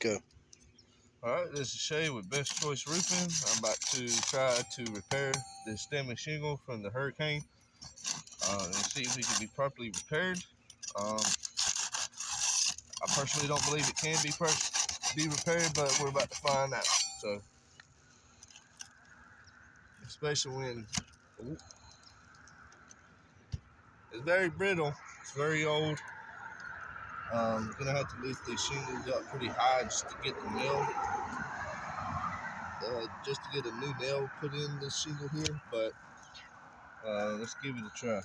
Go. Alright, this is Shay with Best Choice Roofing. I'm about to try to repair the stem and shingle from the hurricane and see if it can be properly repaired. I personally don't believe it can be repaired, but we're about to find out. So, especially when it's very brittle, it's very old. I'm gonna have to lift these shingles up pretty high just to get the nail, just to get a new nail put in this shingle here. But let's give it a try.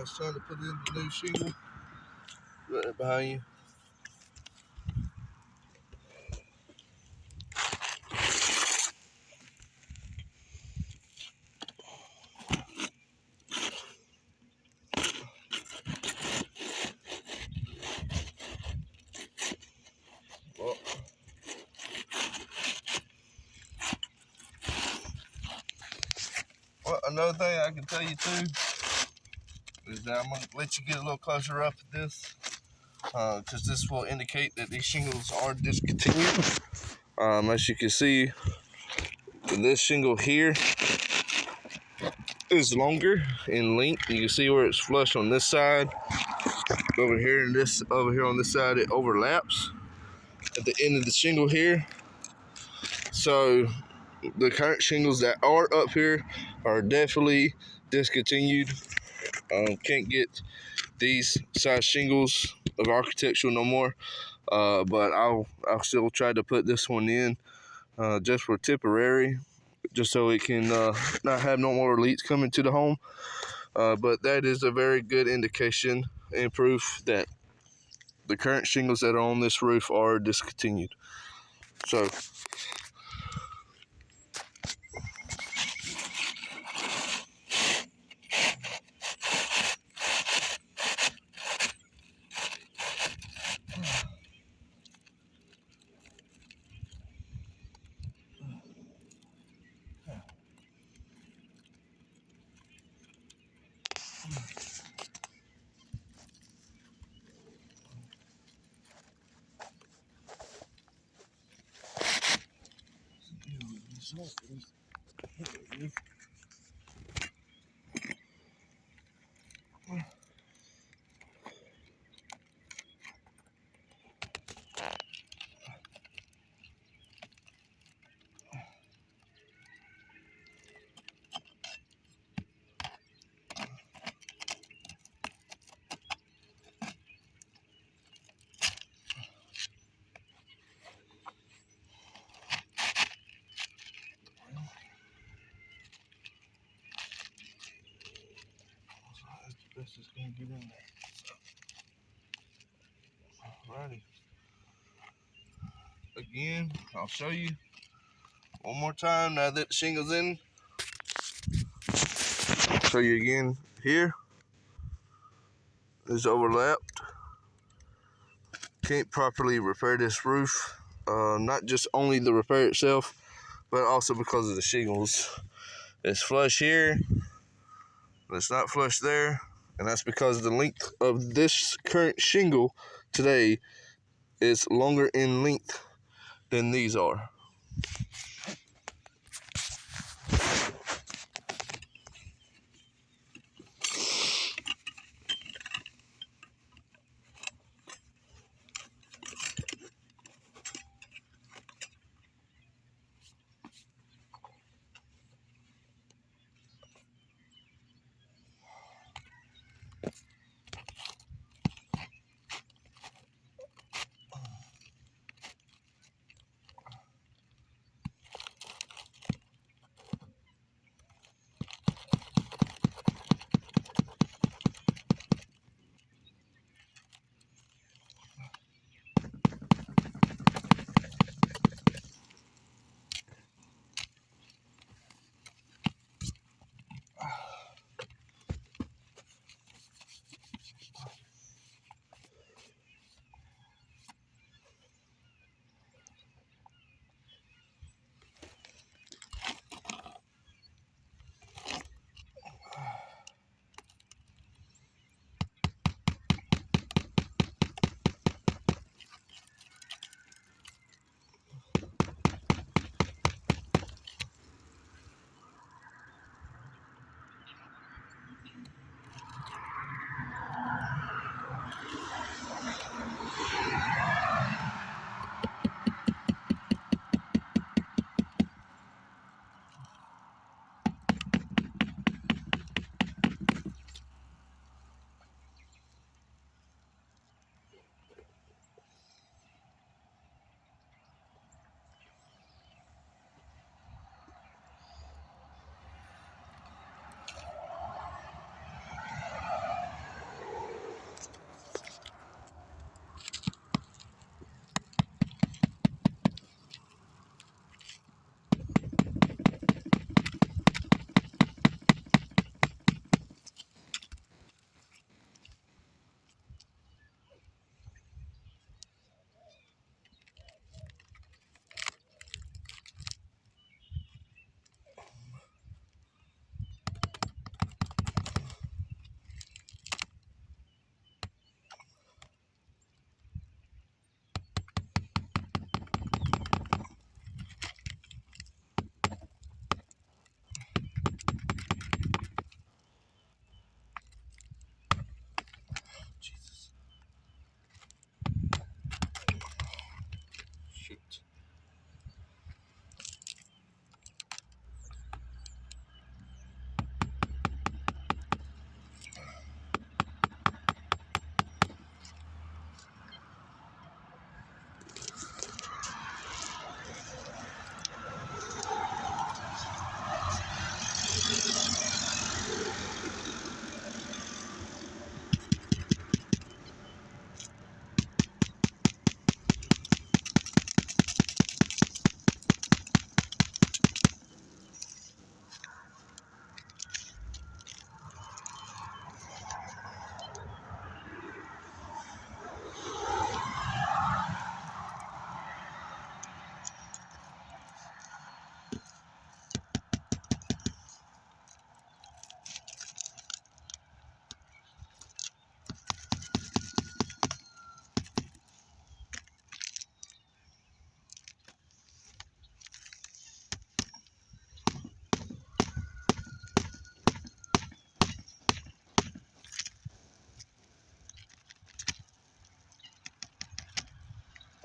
it's time to put in the new shingle. Right there behind you. Well, another thing I can tell you too is that I'm gonna let you get a little closer up at this, because this will indicate that these shingles are discontinued. As you can see, this shingle here is longer in length. You can see where it's flush on this side. Over here and this over here on this side, it overlaps at the end of the shingle here. So the current shingles that are up here are definitely discontinued. Can't get these size shingles of architectural no more. But I'll still try to put this one in just for temporary, just so it can not have no more leaks coming to the home. But that is a very good indication and proof that the current shingles that are on this roof are discontinued. So that's just gonna get in there. Alrighty. Again, I'll show you one more time now that the shingle's in. Show you again here. It's overlapped. Can't properly repair this roof. Not just only the repair itself, but also because of the shingles. It's flush here, but it's not flush there, and that's because the length of this current shingle today is longer in length than these are.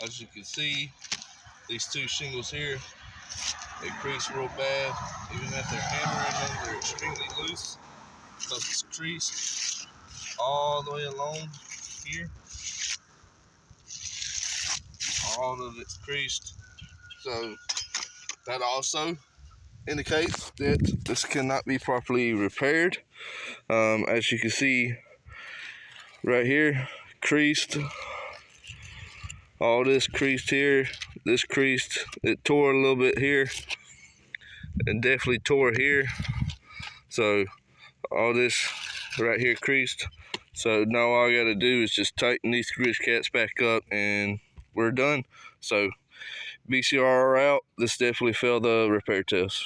As you can see, these two shingles here, they crease real bad. Even after hammering them, they're extremely loose because it's creased all the way along here. All of it's creased. So that also indicates that this cannot be properly repaired. As you can see right here, creased. All this creased here, this creased. It tore a little bit here and definitely tore here. So all this right here creased. So now all I gotta do is just tighten these screw cats back up and we're done. So BCR out. This definitely failed the repair test.